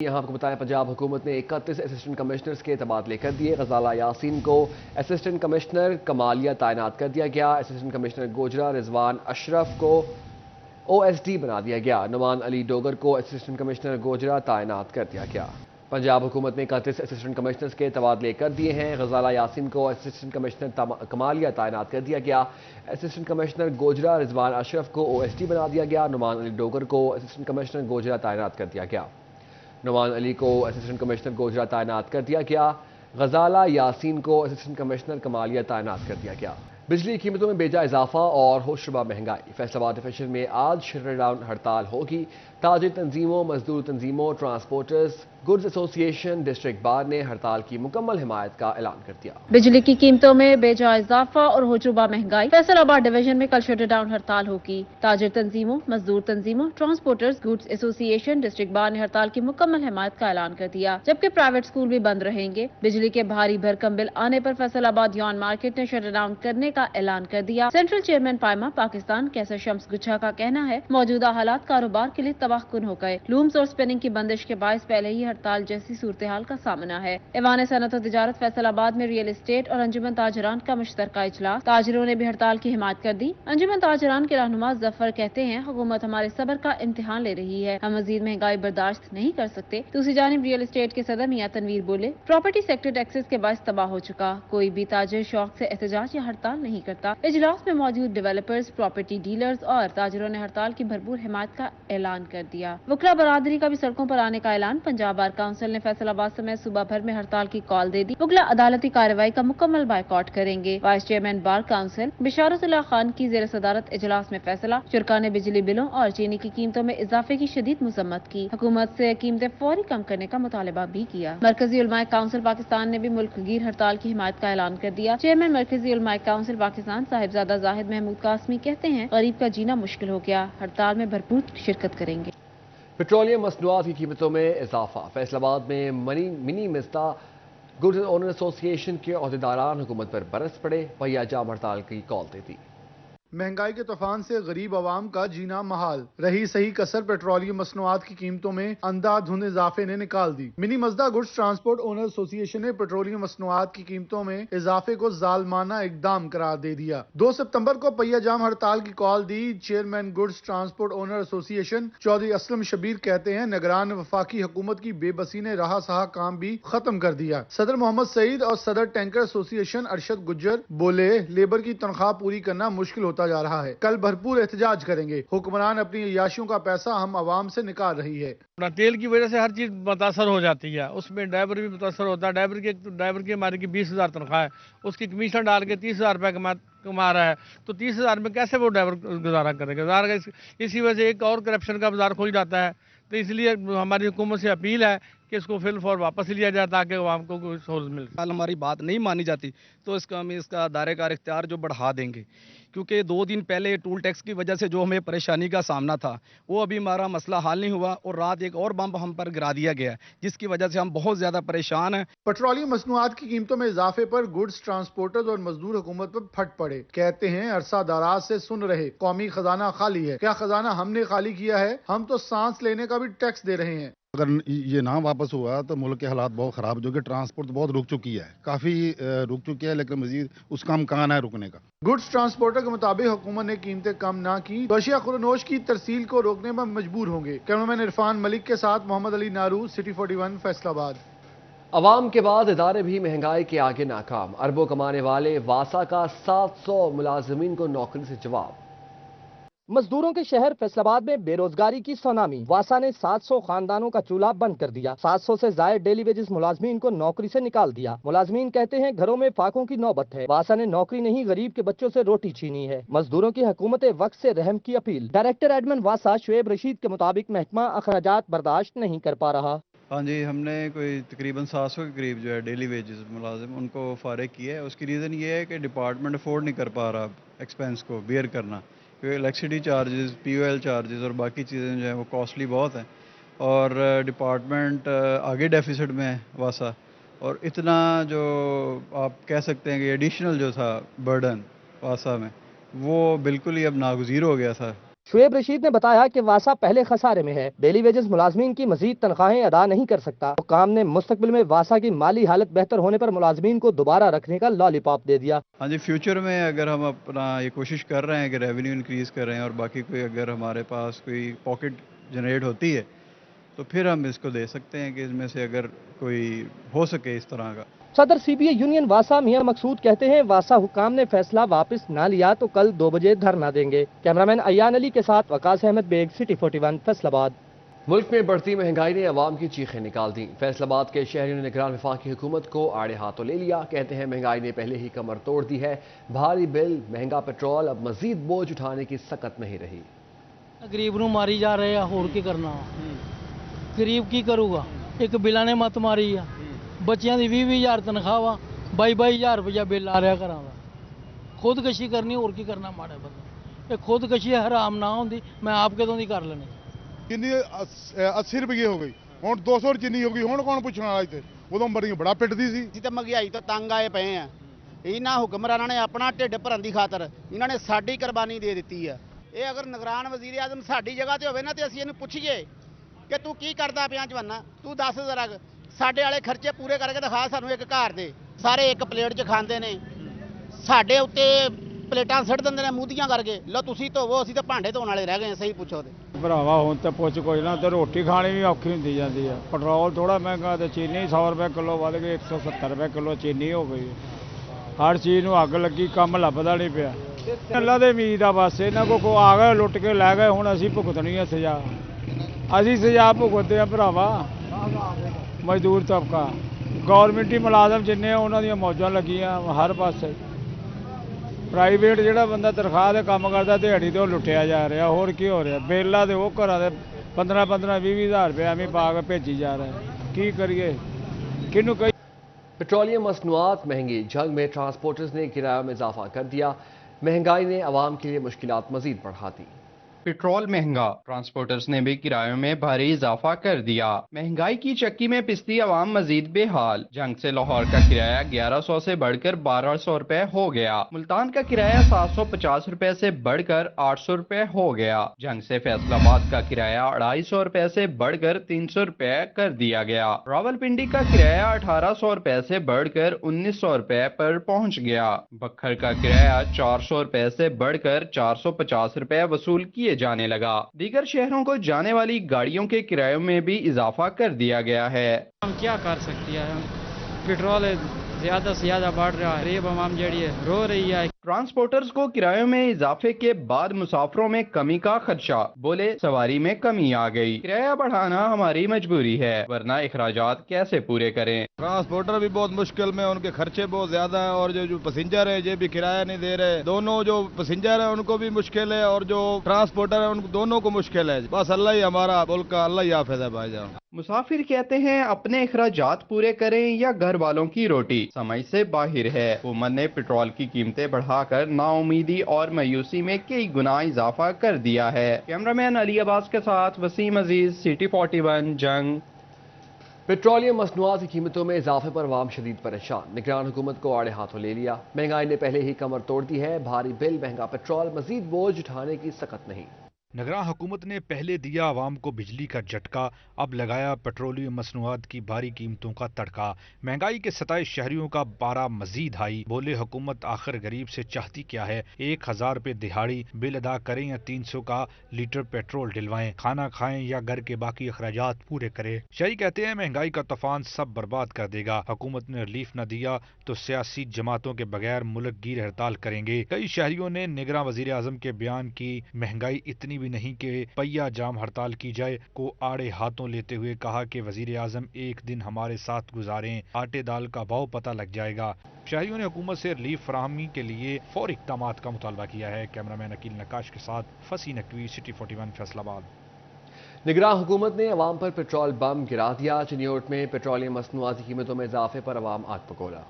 یہاں آپ کو بتائیں پنجاب حکومت نے 31 اسسٹنٹ کمشنرز کے تبادلے کر دیے۔ غزالہ یاسین کو اسسٹنٹ کمشنر کمالیہ تعینات کر دیا گیا۔ اسسٹنٹ کمشنر گوجرا رضوان اشرف کو او ایس ڈی بنا دیا گیا۔ نعمان علی ڈوگر کو اسسٹنٹ کمشنر گوجرا تعینات کر دیا گیا۔ پنجاب حکومت نے 31 اسسٹنٹ کمشنرز کے تبادلے کر دیے ہیں۔ غزالہ یاسین کو اسسٹنٹ کمشنر کمالیہ تعینات کر دیا گیا۔ اسسٹنٹ کمشنر گوجرا رضوان اشرف کو او ایس ڈی بنا دیا گیا۔ نعمان علی ڈوگر کو اسسٹنٹ کمشنر گوجرا تعینات کر دیا گیا۔ نعمان علی کو اسسٹنٹ کمشنر گوجرا تعینات کر دیا گیا۔ غزالہ یاسین کو اسسٹنٹ کمشنر کمالیہ تعینات کر دیا گیا۔ بجلی کی قیمتوں میں بیجا اضافہ اور ہوشربا مہنگائی۔ فیصل آباد ڈویژن میں آج شٹ ڈاؤن ہڑتال ہوگی۔ تاجر تنظیموں، مزدور تنظیموں، ٹرانسپورٹرز گڈز ایسوسی ایشن، ڈسٹرکٹ بار نے ہڑتال کی مکمل حمایت کا اعلان کر دیا۔ بجلی کی قیمتوں میں بیجا اضافہ اور ہوشربا مہنگائی۔ فیصل آباد ڈویژن میں کل شٹ ڈاؤن ہڑتال ہوگی۔ تاجر تنظیموں، مزدور تنظیموں، ٹرانسپورٹرز گڈز ایسوسی ایشن، ڈسٹرکٹ بار نے ہڑتال کی مکمل حمایت کا اعلان کر دیا، جبکہ پرائیویٹ اسکول بھی بند رہیں گے۔ بجلی کے بھاری بھرکم بل آنے پر فیصل آباد یون مارکیٹ نے شٹ ڈاؤن کرنے کا اعلان کر دیا۔ سینٹرل چیئرمین پائما پاکستان کیسر شمس گچھا کا کہنا ہے، موجودہ حالات کاروبار کے لیے تباہ کن ہو گئے۔ لومز اور اسپننگ کی بندش کے باعث پہلے ہی ہڑتال جیسی صورتحال کا سامنا ہے۔ ایوان صنعت و تجارت فیصل آباد میں ریئل اسٹیٹ اور انجمن تاجران کا مشترکہ اجلاس۔ تاجروں نے بھی ہڑتال کی حمایت کر دی۔ انجمن تاجران کے رہنما ظفر کہتے ہیں، حکومت ہمارے صبر کا امتحان لے رہی ہے، ہم مزید مہنگائی برداشت نہیں کر سکتے۔ دوسری جانب ریئل اسٹیٹ کے صدر میاں تنویر بولے، پراپرٹی سیکٹر ٹیکسز کے باعث تباہ ہو چکا، کوئی بھی تاجر شوق سے احتجاج یا ہڑتال نہیں کرتا۔ اجلاس میں موجود ڈیولپرز، پراپرٹی ڈیلرز اور تاجروں نے ہڑتال کی بھرپور حمایت کا اعلان کر دیا۔ وکلا برادری کا بھی سڑکوں پر آنے کا اعلان۔ پنجاب بار کونسل نے فیصل آباد سمیت صوبہ بھر میں ہڑتال کی کال دے دی۔ وکلا عدالتی کارروائی کا مکمل بائیکاٹ کریں گے۔ وائس چیئرمین بار کونسل بشارت اللہ خان کی زیر صدارت اجلاس میں فیصلہ۔ شرکاء نے بجلی بلوں اور چینی کی قیمتوں میں اضافے کی شدید مذمت کی۔ حکومت سے قیمتیں فوری کم کرنے کا مطالبہ بھی کیا۔ مرکزی علماء کونسل پاکستان نے بھی ملک گیر ہڑتال کی حمایت کا اعلان کر دیا۔ چیئرمین مرکزی علماء کونسل پاکستان صاحبزادہ زاہد محمود قاسمی کہتے ہیں، غریب کا جینا مشکل ہو گیا، ہڑتال میں بھرپور شرکت کریں گے۔ پیٹرولیم مصنوعات کی قیمتوں میں اضافہ۔ فیصل آباد میں منی مزدا گڈز اونر ایسوسی ایشن کے عہدیداران حکومت پر برس پڑے، پہیہ جام ہڑتال کی کال دے دی۔ مہنگائی کے طوفان سے غریب عوام کا جینا محال رہی، صحیح کسر پیٹرولیم مصنوعات کی قیمتوں میں اندھا دھند اضافے نے نکال دی۔ منی مزدا گڈز ٹرانسپورٹ اونر ایسوسی ایشن نے پیٹرولیم مصنوعات کی قیمتوں میں اضافے کو ظالمانہ اقدام قرار دے دیا۔ 2 ستمبر کو پہیہ جام ہڑتال کی کال دی۔ چیئرمین گڈز ٹرانسپورٹ اونر ایسوسی ایشن چودھری اسلم شبیر کہتے ہیں، نگران وفاقی حکومت کی بے بسی نے رہا سہا کام بھی ختم کر دیا۔ صدر محمد سعید اور صدر ٹینکر ایسوسی ایشن ارشد گجر بولے، لیبر کی تنخواہ پوری کرنا مشکل ہوتا جا رہا ہے، کل بھرپور احتجاج کریں گے، حکمران اپنی عیاشیوں کا پیسہ ہم عوام سے نکال رہی ہے۔ تیل کی وجہ سے ہر چیز متاثر ہو جاتی ہے، اس میں ڈرائیور بھی متاثر ہوتا ہے۔ ڈرائیور کی ہماری کی 20,000 تنخواہ ہے، اس کی کمیشن ڈال کے 30,000 روپے کما رہا ہے، تو 30,000 میں کیسے وہ ڈرائیور گزارا کرے گا؟ اسی وجہ سے ایک اور کرپشن کا بازار کھل جاتا ہے۔ تو اس لیے ہماری حکومت سے اپیل ہے کہ اس کو فل فور واپس لیا جائے تاکہ عوام کو کوئی سہولت مل سکے۔ ہماری بات نہیں مانی جاتی تو ہم اس کا دائرہ کار اختیار جو بڑھا دیں گے، کیونکہ 2 دن پہلے ٹول ٹیکس کی وجہ سے جو ہمیں پریشانی کا سامنا تھا وہ ابھی ہمارا مسئلہ حل نہیں ہوا، اور رات ایک اور بم ہم پر گرا دیا گیا جس کی وجہ سے ہم بہت زیادہ پریشان ہیں۔ پیٹرولیم مصنوعات کی قیمتوں میں اضافے پر گڈز ٹرانسپورٹرز اور مزدور حکومت پر پھٹ پڑے، کہتے ہیں عرصہ دراز سے سن رہے قومی خزانہ خالی ہے۔ کیا خزانہ ہم نے خالی کیا ہے؟ ہم تو سانس لینے کا بھی ٹیکس دے رہے ہیں۔ اگر یہ نہ واپس ہوا تو ملک کے حالات بہت خراب، جو کہ ٹرانسپورٹ بہت رک چکی ہے، کافی رک چکی ہے، لیکن مزید اس کا امکان ہے رکنے کا۔ گڈز ٹرانسپورٹر کے مطابق حکومت نے قیمتیں کم نہ کی تو اشیاء خورنوش کی ترسیل کو روکنے میں مجبور ہوں گے۔ کیمرامین عرفان ملک کے ساتھ محمد علی نارو، سٹی 41، فیصل آباد۔ عوام کے بعد ادارے بھی مہنگائی کے آگے ناکام۔ اربوں کمانے والے واسا کا 700 ملازمین کو نوکری سے جواب۔ مزدوروں کے شہر فیصل آباد میں بے روزگاری کی سونامی۔ واسا نے 700 خاندانوں کا چولہا بند کر دیا۔ 700 سے زائد ڈیلی ویجز ملازمین کو نوکری سے نکال دیا۔ ملازمین کہتے ہیں گھروں میں فاقوں کی نوبت ہے۔ واسا نے نوکری نہیں، غریب کے بچوں سے روٹی چھینی ہے۔ مزدوروں کی حکومت وقت سے رحم کی اپیل۔ ڈائریکٹر ایڈمن واسا شعیب رشید کے مطابق محکمہ اخراجات برداشت نہیں کر پا رہا۔ ہاں جی، ہم نے کوئی تقریباً 700 کے قریب جو ہے ڈیلی ویجز ملازم ان کو فارغ کیا ہے۔ اس کی ریزن یہ ہے کہ ڈپارٹمنٹ افورڈ نہیں کر پا رہا ایکسپینس کو بیئر کرنا، کیونکہ الیکٹریسٹی چارجز، پی او ایل چارجز اور باقی چیزیں جو ہیں وہ کاسٹلی بہت ہیں، اور ڈپارٹمنٹ آگے ڈیفیسٹ میں ہے واسا، اور اتنا جو آپ کہہ سکتے ہیں کہ ایڈیشنل جو تھا برڈن واسا میں وہ بالکل ہی اب ناگزیر ہو گیا تھا۔ शुएब रशीद ने बताया कि वासा पहले खसारे में है, डेली वेजेस मुलाजमीन की मजीद तनख्वाहें अदा नहीं कर सकता। हुक्काम ने मुस्तकबिल में वासा की माली हालत बेहतर होने पर मुलाजमीन को दोबारा रखने का लॉलीपॉप दे दिया। हाँ जी, फ्यूचर में अगर हम अपना ये कोशिश कर रहे हैं कि रेवेन्यू इंक्रीज़ कर रहे हैं और बाकी कोई अगर हमारे पास कोई पॉकेट जनरेट होती है तो फिर हम इसको दे सकते हैं कि इसमें से अगर कोई हो सके इस तरह का। सदर सीबीए यूनियन वासा मियां मकसूद कहते हैं वासा हुक्काम ने फैसला वापस ना लिया तो कल 2 बजे धरना देंगे। कैमरामैन अयान अली के साथ वकास अहमद बेग, सिटी 41 फैसलाबाद। मुल्क में बढ़ती महंगाई ने अवाम की चीखें निकाल दी। फैसलाबाद के शहरियों ने निगरान वफाकी हुकूमत को आड़े हाथों ले लिया। कहते हैं महंगाई ने पहले ही कमर तोड़ दी है। भारी बिल, महंगा पेट्रोल, अब मजीद बोझ उठाने की सकत नहीं रही। गरीब नूं मारी जा रहे हैं, होर की करना गरीब की करूगा। एक बिलों ने मत मारी आ, बच्चों की 20,000 तनख्वाह वा, 22,000 रुपया बिल आ रहा घरां दा। खुदकशी करनी, होर की करना माड़े बंदे। खुदकशी हराम ना होंदी, मैं आप कदों दी कर लेनी। चीनी 80 रुपये हो गई, ਹੁਣ 200 ਚੀਨੀ ਹੋ ਗਈ। ਹੁਣ ਕੌਣ ਪੁੱਛਣ ਵਾਲਾ ਇੱਥੇ? ਉਦੋਂ ਬੜੀ ਬੜਾ ਪਿੱਟਦੀ ਸੀ। ਅਸੀਂ ਤਾਂ ਮਹਿੰਗਾਈ ਤੋਂ ਤੰਗ ਆਏ ਪਏ ਆ। ਇਹਨਾਂ ਹੁਕਮਰਾਨਾਂ ਨੇ ਆਪਣਾ ਢਿੱਡ ਭਰਨ ਦੀ ਖਾਤਰ ਇਹਨਾਂ ਨੇ ਸਾਡੀ ਕੁਰਬਾਨੀ ਦੇ ਦਿੱਤੀ ਆ। ਇਹ ਅਗਰ ਨਿਗਰਾਨ ਵਜ਼ੀਰ ਆਜ਼ਮ ਸਾਡੀ ਜਗ੍ਹਾ ਤੇ ਹੋਵੇ ਨਾ ਤੇ ਅਸੀਂ ਇਹਨੂੰ ਪੁੱਛੀਏ ਕਿ ਤੂੰ ਕੀ ਕਰਦਾ ਪਿਆ ਜਵਾਨਾ, ਤੂੰ ਦੱਸ ਜ਼ਰਾ ਸਾਡੇ ਵਾਲੇ ਖਰਚੇ ਪੂਰੇ ਕਰਕੇ ਦਿਖਾ ਸਾਨੂੰ ਇੱਕ ਘਰ ਦੇ। ਸਾਰੇ ਇੱਕ ਪਲੇਟ 'ਚ ਖਾਂਦੇ ਨੇ, ਸਾਡੇ ਉੱਤੇ ਪਲੇਟਾਂ ਸਿੱਟ ਦਿੰਦੇ ਨੇ ਮੂਧੀਆਂ ਕਰਕੇ। ਲਓ ਤੁਸੀਂ ਧੋਵੋ, ਅਸੀਂ ਤਾਂ ਭਾਂਡੇ ਧੋਣ ਵਾਲੇ ਰਹਿ ਗਏ। ਸਹੀ ਪੁੱਛੋ ਤੇ ਭਰਾਵਾ ਹੁਣ ਤਾਂ ਪੁੱਛ ਕੋਈ ਨਾ, ਤੇ ਰੋਟੀ ਖਾਣੀ ਵੀ ਔਖੀ ਹੁੰਦੀ ਜਾਂਦੀ ਆ। ਪੈਟਰੋਲ ਥੋੜਾ ਮਹਿੰਗਾ ਤੇ ਚੀਨੀ 100 ਰੁਪਏ ਕਿਲੋ ਵੱਧ ਗਈ, 170 ਰੁਪਏ ਕਿਲੋ ਚੀਨੀ ਹੋ ਗਈ। ਹਰ ਚੀਜ਼ ਨੂੰ ਅੱਗ ਲੱਗੀ, ਕੰਮ ਲੱਭਦਾ ਨਹੀਂ ਪਿਆ। ਅੱਲਾ ਦੇ ਉਮੀਦ ਆ ਬਸ, ਇਹਨਾਂ ਕੋ ਆ ਗਏ ਲੁੱਟ ਕੇ ਲੈ ਗਏ, ਹੁਣ ਅਸੀਂ ਭੁਗਤਣੀ ਆ ਸਜ਼ਾ। ਅਸੀਂ ਸਜ਼ਾ ਭੁਗਤਦੇ ਆ ਭਰਾਵਾ। ਮਜ਼ਦੂਰ ਤਬਕਾ, ਗੌਰਮੈਂਟੀ ਮੁਲਾਜ਼ਮ ਜਿੰਨੇ ਉਹਨਾਂ ਦੀਆਂ ਮੌਜਾਂ ਲੱਗੀਆਂ ਹਰ ਪਾਸੇ। ਪ੍ਰਾਈਵੇਟ ਜਿਹੜਾ ਬੰਦਾ ਤਨਖਾਹ ਦੇ ਕੰਮ ਕਰਦਾ ਦਿਹਾੜੀ ਤੇ ਉਹ ਲੁੱਟਿਆ ਜਾ ਰਿਹਾ। ਹੋਰ ਕੀ ਹੋ ਰਿਹਾ? ਬੇਲਾ ਦੇ ਉਹ ਘਰਾਂ ਦੇ 15-15, 20,000 रुपये ਐਵੇਂ ਪਾ ਕੇ ਭੇਜੀ ਜਾ ਰਿਹਾ। ਕੀ ਕਰੀਏ, ਕਿਹਨੂੰ ਕਹੀ? पेट्रोलियम मसनूआत महंगी, जंग में ट्रांसपोर्टर्स ने किरायों में इजाफा कर दिया। महंगाई ने अवाम के लिए मुश्किलात मजीद बढ़ा दी। पेट्रोल महंगा, ट्रांसपोर्टर्स ने भी किरायों में भारी इजाफा कर दिया। महंगाई की चक्की में पिसती आवाम मजीद बेहाल। जंग से लाहौर का किराया 1100 से बढ़कर 1200 रुपए हो गया। मुल्तान का किराया 750 रुपए से बढ़कर 800 रुपए हो गया। जंग से फैसलाबाद का किराया 250 रुपए से बढ़कर 300 रुपए कर दिया गया। रावलपिंडी का किराया 1800 रुपए से बढ़कर 1900 रुपए पर पहुंच गया। बखर का किराया 400 रुपए से बढ़कर 450 रुपए वसूल किए जाने लगा। दीगर शहरों को जाने वाली गाड़ियों के किरायों में भी इजाफा कर दिया गया है। हम क्या कर सकती है? पेट्रोल ज्यादा से ज्यादा बढ़ रहा है, गरीब आवाम जड़ी है रो रही है। ट्रांसपोर्टर्स को किरायों में इजाफे के बाद मुसाफिरों में कमी का खदशा, बोले सवारी में कमी आ गई। किराया बढ़ाना हमारी मजबूरी है, वरना अखराजात कैसे पूरे करें। ट्रांसपोर्टर भी बहुत मुश्किल में, उनके खर्चे बहुत ज्यादा हैं और जो पैसेंजर है ये भी किराया नहीं दे रहे। दोनों जो पैसेंजर है उनको भी मुश्किल है और जो ट्रांसपोर्टर है उनको दोनों को मुश्किल है। बस अल्लाह ही हमारा मुल्क का अल्लाह ही हाफिज है भाईजान। मुसाफिर कहते हैं अपने अखराजात पूरे करें या घर वालों की रोटी समझ से बाहर है। हुकूमत ने पेट्रोल की कीमतें बढ़ाकर नाउमीदी और मायूसी में कई गुना इजाफा कर दिया है। कैमरामैन अली अब्बास के साथ वसीम अजीज, सिटी 41 जंग। पेट्रोलियम मसनूआत की कीमतों में इजाफे पर अवाम शदीद परेशान। निगरान हुकूमत को आड़े हाथों ले लिया। महंगाई ने पहले ही कमर तोड़ दी है। भारी बिल, महंगा पेट्रोल, मजीद बोझ उठाने की सकत नहीं। निगरान हुकूमत ने पहले दिया आवाम को बिजली का झटका, अब लगाया पेट्रोलियम मसनूआत की भारी कीमतों का तड़का। महंगाई के 27 शहरियों का पारा मजीद हाई। बोले हुकूमत आखिर गरीब से चाहती क्या है? 1000 रुपये दिहाड़ी बिल अदा करें या 300 का लीटर पेट्रोल डलवाएं, खाना खाएं या घर के बाकी अखराजात पूरे करें। शहरी कहते हैं महंगाई का तूफान सब बर्बाद कर देगा। हुकूमत ने रिलीफ न दिया तो सियासी जमातों के बगैर मुल्क गिर हड़ताल करेंगे। कई शहरियों ने निगरान वजीर आजम के बयान की महंगाई इतनी भी नहीं कि पहिया जाम हड़ताल की जाए को आड़े हाथों लेते हुए कहा कि वजीर आजम एक दिन हमारे साथ गुजारें, आटे दाल का भाव पता लग जाएगा। शहरियों ने हुकूमत से रिलीफ फराहमी के लिए फौरी इक़दामात का मुतालबा किया है। कैमरामैन अकील नकाश के साथ फसी नकवी, सिटी 41 फैसलाबाद। निगरान हुकूमत ने अवाम पर पेट्रोल बम गिरा दिया। चिन्योट में पेट्रोलियम मसनूआत की कीमतों में इजाफे पर अवाम आग पगोला।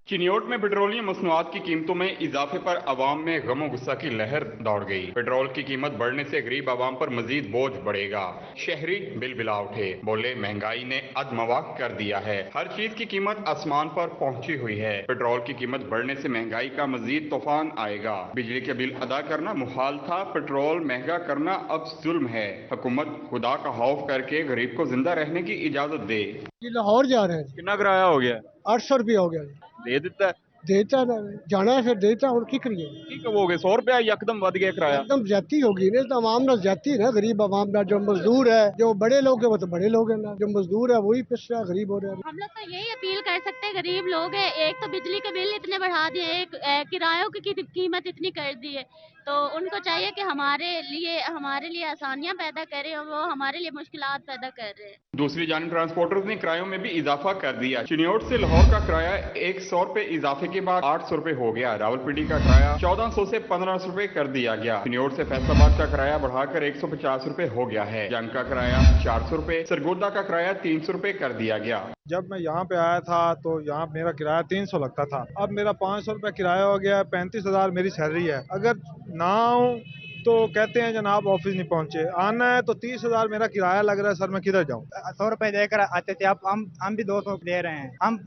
चिन्योट में पेट्रोलियम मसनूआत की कीमतों में इजाफे पर अवाम में गमो गुस्सा की लहर दौड़ गई। पेट्रोल की कीमत बढ़ने से गरीब अवाम पर मजीद बोझ बढ़ेगा। शहरी बिल बिला उठे, बोले महंगाई ने अदमवाक कर दिया है। हर चीज की कीमत आसमान पर पहुंची हुई है। पेट्रोल की कीमत बढ़ने से महंगाई का मजीद तूफान आएगा। बिजली के बिल अदा करना मुहाल था, पेट्रोल महंगा करना अब जुल्म है। हुकूमत खुदा का खौफ करके गरीब को जिंदा रहने की इजाजत दे। लाहौर जा रहे हैं। कितना किराया हो गया? 800 रुपया हो गया। दे दिता है? देता है, जाना है फिर देता और की करिए। की कहोगे 100 रुपया यकदम बढ़ गया किराया? एकदम ज्यादा होगी ना, तो आवाम ना ज्यादा ना, गरीब आवाम ना, जो मजदूर है, जो बड़े लोग है वो तो बड़े लोग हैं ना, जो मजदूर है वही पिस रहा, गरीब हो रहा है। हम लोग तो यही अपील कर सकते हैं, गरीब लोग हैं, एक तो बिजली के बिल इतने बढ़ा दिए, एक किरायों की कीमत इतनी कर दी है, तो उनको चाहिए कि हमारे लिए आसानियां पैदा करें और वो हमारे लिए मुश्किलात पैदा कर रहे हैं। दूसरी जानिब ट्रांसपोर्टर्स ने किरायों में भी इजाफा कर दिया। चिन्योट से लाहौर का किराया 100 रुपए इजाफे के बाद 800 रुपए हो गया। रावलपिंडी का किराया 1400 से 1500 रुपए कर दिया गया। चिन्योट से फैसलाबाद का किराया बढ़ाकर 150 रुपए हो गया है। जंग का किराया 400 रुपए, सरगोदा का किराया 300 रुपए कर दिया गया। जब मैं यहाँ पे आया था तो यहाँ मेरा किराया 300 लगता था, अब मेरा 500 रुपये किराया हो गया। 35,000 मेरी सैलरी है। अगर ना आऊँ तो कहते हैं जनाब ऑफिस नहीं पहुँचे, आना है तो 30,000 मेरा किराया लग रहा है। सर मैं किधर जाऊँ? 100 रुपए देकर आते थे, अब हम भी 200 दे रहे हैं। हम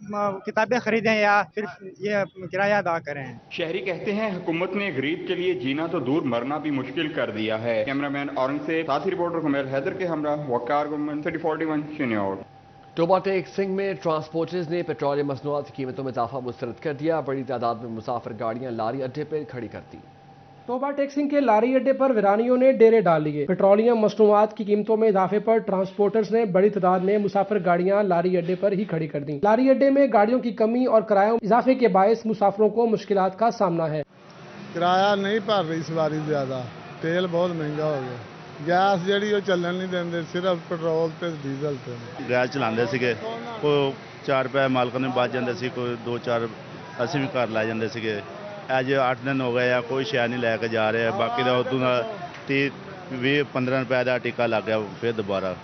किताबें खरीदें या फिर ये किराया अदा करें। शहरी कहते हैं हुकूमत ने गरीब के लिए जीना तो दूर मरना भी मुश्किल कर दिया है। कैमरामैन औरंग से साथी रिपोर्टर कुमेर हैदर के हमरा वकार गवर्नमेंट 3041 चिन्योट। टोबा टेक सिंह में ट्रांसपोर्टर्स ने पेट्रोलियम मसनूआत की कीमतों में इजाफा मुस्तरद कर दिया। बड़ी तादाद में मुसाफिर गाड़ियां लारी अड्डे पर खड़ी कर दी। टोबा टेक्सिंग के लारी अड्डे पर वीरानियों ने डेरे डाल लिए। पेट्रोलियम मसनूआत की कीमतों में इजाफे पर ट्रांसपोर्टर्स ने बड़ी तादाद में मुसाफिर गाड़ियां लारी अड्डे पर ही खड़ी कर दी। लारी अड्डे में गाड़ियों की कमी और किरायों इजाफे के बायस मुसाफिरों को मुश्किलात का सामना है। किराया नहीं भर रही सवारी ज्यादा, तेल बहुत महंगा हो गया, गैस ਜਿਹੜੀ ਉਹ ਚੱਲਣ ਨਹੀਂ ਦਿੰਦੇ, ਸਿਰਫ ਪੈਟਰੋਲ ਤੇ ਡੀਜ਼ਲ ਤੇ ਗੈਸ ਚਲਾਉਂਦੇ ਸੀਗੇ। ਕੋਈ 4 ਰੁਪਏ ਮਾਲਕਾਂ ਨੂੰ ਬਚ ਜਾਂਦੇ ਸੀ, ਕੋਈ 2-4 ਅਸੀਂ ਵੀ ਘਰ ਲੈ ਜਾਂਦੇ ਸੀਗੇ। ਅੱਜ 8 ਦਿਨ ਹੋ ਗਏ ਆ, ਕੋਈ ਸ਼ੈ ਨਹੀਂ ਲੈ ਕੇ ਜਾ ਰਿਹਾ। ਬਾਕੀ ਦਾ ਉਦੋਂ ਦਾ 30-20-15 ਰੁਪਏ ਦਾ ਟਿੱਕਾ ਲੱਗ ਗਿਆ ਫਿਰ ਦੁਬਾਰਾ,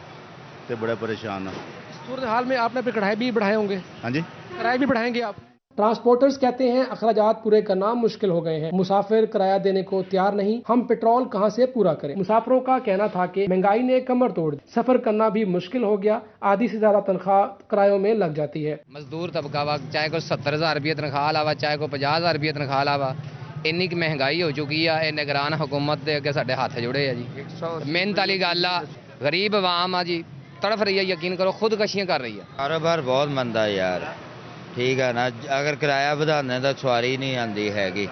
ਤੇ ਬੜੇ परेशान ਆ। सूरत हाल में आपने अपने किराए भी बढ़ाए होंगे? हाँ जी, किराए भी बढ़ाएंगे आप? ट्रांसपोर्टर्स कहते हैं अखराजात पूरे करना मुश्किल हो गए हैं। मुसाफिर किराया देने को तैयार नहीं, हम पेट्रोल कहां से पूरा करें। मुसाफिरों का कहना था कि महंगाई ने कमर तोड़ दी, सफर करना भी मुश्किल हो गया। आधी से ज्यादा तनख्वाह किरायों में लग जाती है। मजदूर तबका वा चाहे को 70,000 रुपये तनख्वाह लावा, चाहे को 50,000 रुपये तनख्वाह लावा, ਇੰਨੀ ਕਿ ਮਹਿੰਗਾਈ ਹੋ ਚੁੱਕੀ ਆ। ਇਹ ਨਿਗਰਾਨ ਹੁਕੂਮਤ ਦੇ ਅੱਗੇ ਸਾਡੇ ਹੱਥ ਜੁੜੇ ਆ ਜੀ। ਮਿਹਨਤ ਵਾਲੀ ਗੱਲ ਆ, ਗਰੀਬ ਆਵਾਮ ਆ ਜੀ, ਤੜਫ ਰਹੀ ਹੈ। ਯਕੀਨ ਕਰੋ ਖੁਦਕਸ਼ੀਆਂ ਕਰ ਰਹੀ ਹੈ। ਕਾਰੋਬਾਰ ਬਹੁਤ ਮੰਦਾ ਯਾਰ, ਠੀਕ ਹੈ ਨਾ। ਅਗਰ ਕਿਰਾਇਆ ਵਧਾਉਣੇ ਤਾਂ ਸਵਾਰੀ ਨਹੀਂ ਆਉਂਦੀ ਹੈਗੀ,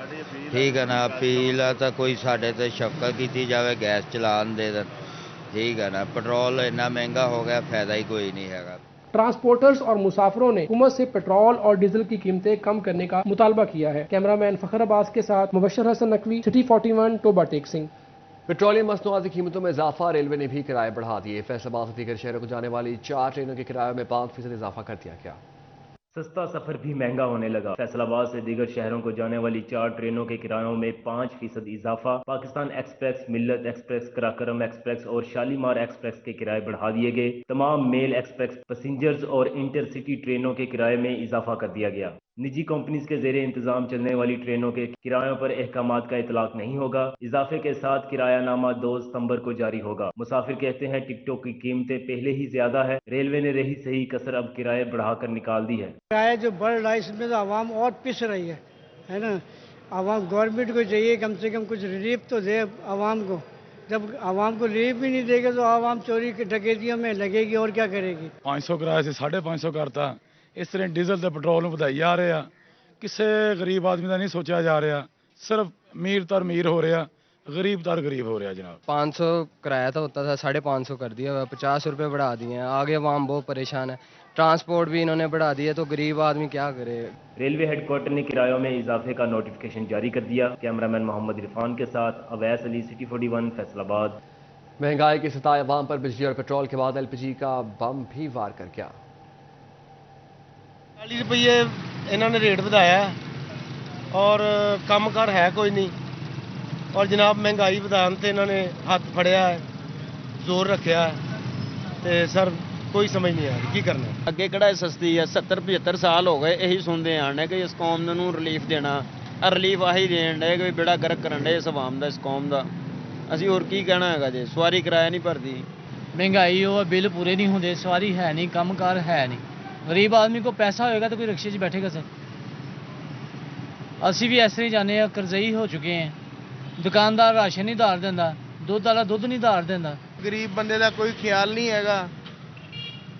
ਠੀਕ ਹੈ ਨਾ। ਅਪੀਲ ਆ ਤਾਂ ਕੋਈ ਸਾਡੇ ਤੇ ਸ਼ਫਕਤ ਕੀਤੀ ਜਾਵੇ, ਗੈਸ ਚਲਾਉਣ ਦੇ ਦੇਣ, ਠੀਕ ਹੈ ਨਾ। ਪੈਟਰੋਲ ਇੰਨਾ ਮਹਿੰਗਾ ਹੋ ਗਿਆ, ਫਾਇਦਾ ਹੀ ਕੋਈ नहीं है। ट्रांसपोर्टर्स और मुसाफिरों ने हुकूमत से पेट्रोल और डीजल की कीमतें कम करने का मुतालबा किया है। कैमरामैन फखर अब्बास के साथ मुबशर हसन नकवी, सिटी 41 टोबा टेक सिंह। पेट्रोलियम मसनूआत की कीमतों में इजाफा, रेलवे ने भी किराए बढ़ा दिए। फैसलाबाद से दीगर शहरों को जाने वाली 4 ट्रेनों के किराए में 5% इजाफा कर दिया गया। सस्ता सफर भी महंगा होने लगा। फैसलाबाद से दीगर शहरों को जाने वाली 4 ट्रेनों के किरायों में 5% इजाफा। पाकिस्तान एक्सप्रेस, मिल्लत एक्सप्रेस, कराकरम एक्सप्रेस और शालीमार एक्सप्रेस के किराए बढ़ा दिए गए। तमाम मेल एक्सप्रेस, पैसेंजर्स और इंटरसिटी ट्रेनों के किराए में इजाफा कर दिया गया। निजी कंपनीज के जेरे इंतजाम चलने वाली ट्रेनों के किरायों पर अहकामात का इतलाक नहीं होगा। इजाफे के साथ किरायानामा 2 सितंबर को जारी होगा। मुसाफिर कहते हैं टिकटों की कीमतें पहले ही ज्यादा है, रेलवे ने रही सही कसर अब किराए बढ़ाकर निकाल दी है। किराया जो बढ़ रहा है इसमें तो आवाम और पिस रही है ना। आवाम गवर्नमेंट को चाहिए कम से कम कुछ रिलीफ तो दे आवाम को। जब आवाम को रिलीफ भी नहीं देगा तो आवाम चोरी डकैतियों में लगेगी और क्या करेगी। 500 किराए से 550 करता। इस तरह डीजल ਤੇ ਪੈਟਰੋਲ ਨੂੰ ਵਧਾਈ ਜਾ ਰਹੇ ਆ। ਕਿਸੇ ਗਰੀਬ ਆਦਮੀ ਦਾ ਨਹੀਂ ਸੋਚਿਆ ਜਾ ਰਿਹਾ। ਸਿਰਫ ਅਮੀਰ ਤਰ ਅਮੀਰ ਹੋ ਰਿਹਾ, गरीब तर गरीब हो रहा जनाब। 500 किराया तो होता था, 550 कर दिया हुआ, 50 रुपये बढ़ा दिए हैं। आगे आवाम बहुत परेशान है। ट्रांसपोर्ट भी इन्होंने बढ़ा दिया, तो गरीब आदमी क्या करे। रेलवे हेडक्वार्टर ने किरायों में इजाफे का नोटिफिकेशन जारी कर दिया। कैमरामैन मोहम्मद इरफान के साथ अवैस अली, सिटी 41 फैसलाबाद। महंगाई की सताए अवाम पर बिजली और पेट्रोल के बाद LPG का बम भी वार कर गया। 40 रुपये इन्होंने रेट ਵਧਾਇਆ और ਕੰਮਕਾਰ है कोई नहीं। और जनाब महंगाई ਵਧਾਉਣ ਤੇ ਇਹਨਾਂ ਨੇ ਹੱਥ ਫੜਿਆ ਹੈ, ਜ਼ੋਰ ਰੱਖਿਆ ਹੈ ਤੇ ਸਰ ਕੋਈ ਸਮਝ ਨਹੀਂ ਆ ਰਹੀ ਕੀ ਕਰਨਾ। ਅੱਗੇ ਕਿਹੜਾ ਸਸਤੀ ਹੈ, 70-75 ਸਾਲ ਹੋ ਗਏ ਇਹੀ ਸੁਣਦੇ ਆਣੇ ਕਿ ਇਸ ਕੌਮ ਨੂੰ ਰਿਲੀਫ ਦੇਣਾ, ਰਿਲੀਫ ਆਹੀ ਦੇਣ ਡੇ ਕਿ ਬੇੜਾ ਗਰਕ ਕਰਨ ਡੇ ਇਸ ਆਵਾਮ ਦਾ, ਇਸ ਕੌਮ ਦਾ। ਅਸੀਂ ਹੋਰ ਕੀ ਕਹਿਣਾ ਹੈਗਾ ਜੇ, ਸਵਾਰੀ ਕਿਰਾਇਆ ਨਹੀਂ ਭਰਦੀ, ਮਹਿੰਗਾਈ ਉਹ ਬਿੱਲ ਪੂਰੇ ਨਹੀਂ ਹੁੰਦੇ, ਸਵਾਰੀ ਹੈ ਨਹੀਂ, ਕੰਮਕਾਰ ਹੈ ਨਹੀਂ। ਗਰੀਬ ਆਦਮੀ को पैसा होएगा तो कोई रिक्शे 'ਚ बैठेगा सर। ਅਸੀਂ ਵੀ ਇਸ ਤਰ੍ਹਾਂ ਹੀ ਜਾਂਦੇ ਹਾਂ, ਕਰਜ਼ਈ ਹੋ ਚੁੱਕੇ ਹਾਂ। ਦੁਕਾਨਦਾਰ ਰਾਸ਼ਨ ਨਹੀਂ ਧਾਰ ਦਿੰਦਾ, ਦੁੱਧ ਵਾਲਾ ਦੁੱਧ ਨਹੀਂ ਧਾਰ ਦਿੰਦਾ। ਗਰੀਬ ਬੰਦੇ ਦਾ ਕੋਈ ਖਿਆਲ ਨਹੀਂ ਹੈਗਾ,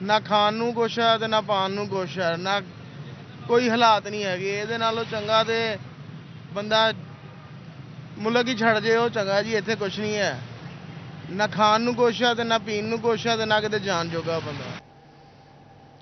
ਨਾ ਖਾਣ ਨੂੰ ਕੁਛ ਹੈ ਤੇ ਨਾ ਪਾਣ ਨੂੰ ਕੁਛ ਹੈ, ਨਾ ਕੋਈ ਹਾਲਾਤ ਨਹੀਂ ਹੈਗੇ। ਇਹਦੇ ਨਾਲੋਂ ਚੰਗਾ ਤੇ ਬੰਦਾ ਮੁਲਕ ਹੀ ਛੱਡ ਜੇ, ਉਹ ਚੰਗਾ ਜੀ। ਇੱਥੇ ਕੁਛ ਨਹੀਂ ਹੈ, ਨਾ ਖਾਣ ਨੂੰ ਕੁਛ ਹੈ ਤੇ ਨਾ ਪੀਣ ਨੂੰ ਕੁਛ ਹੈ ਤੇ ਨਾ ਕਿਤੇ ਜਾਣ ਜੋਗਾ ਬੰਦਾ।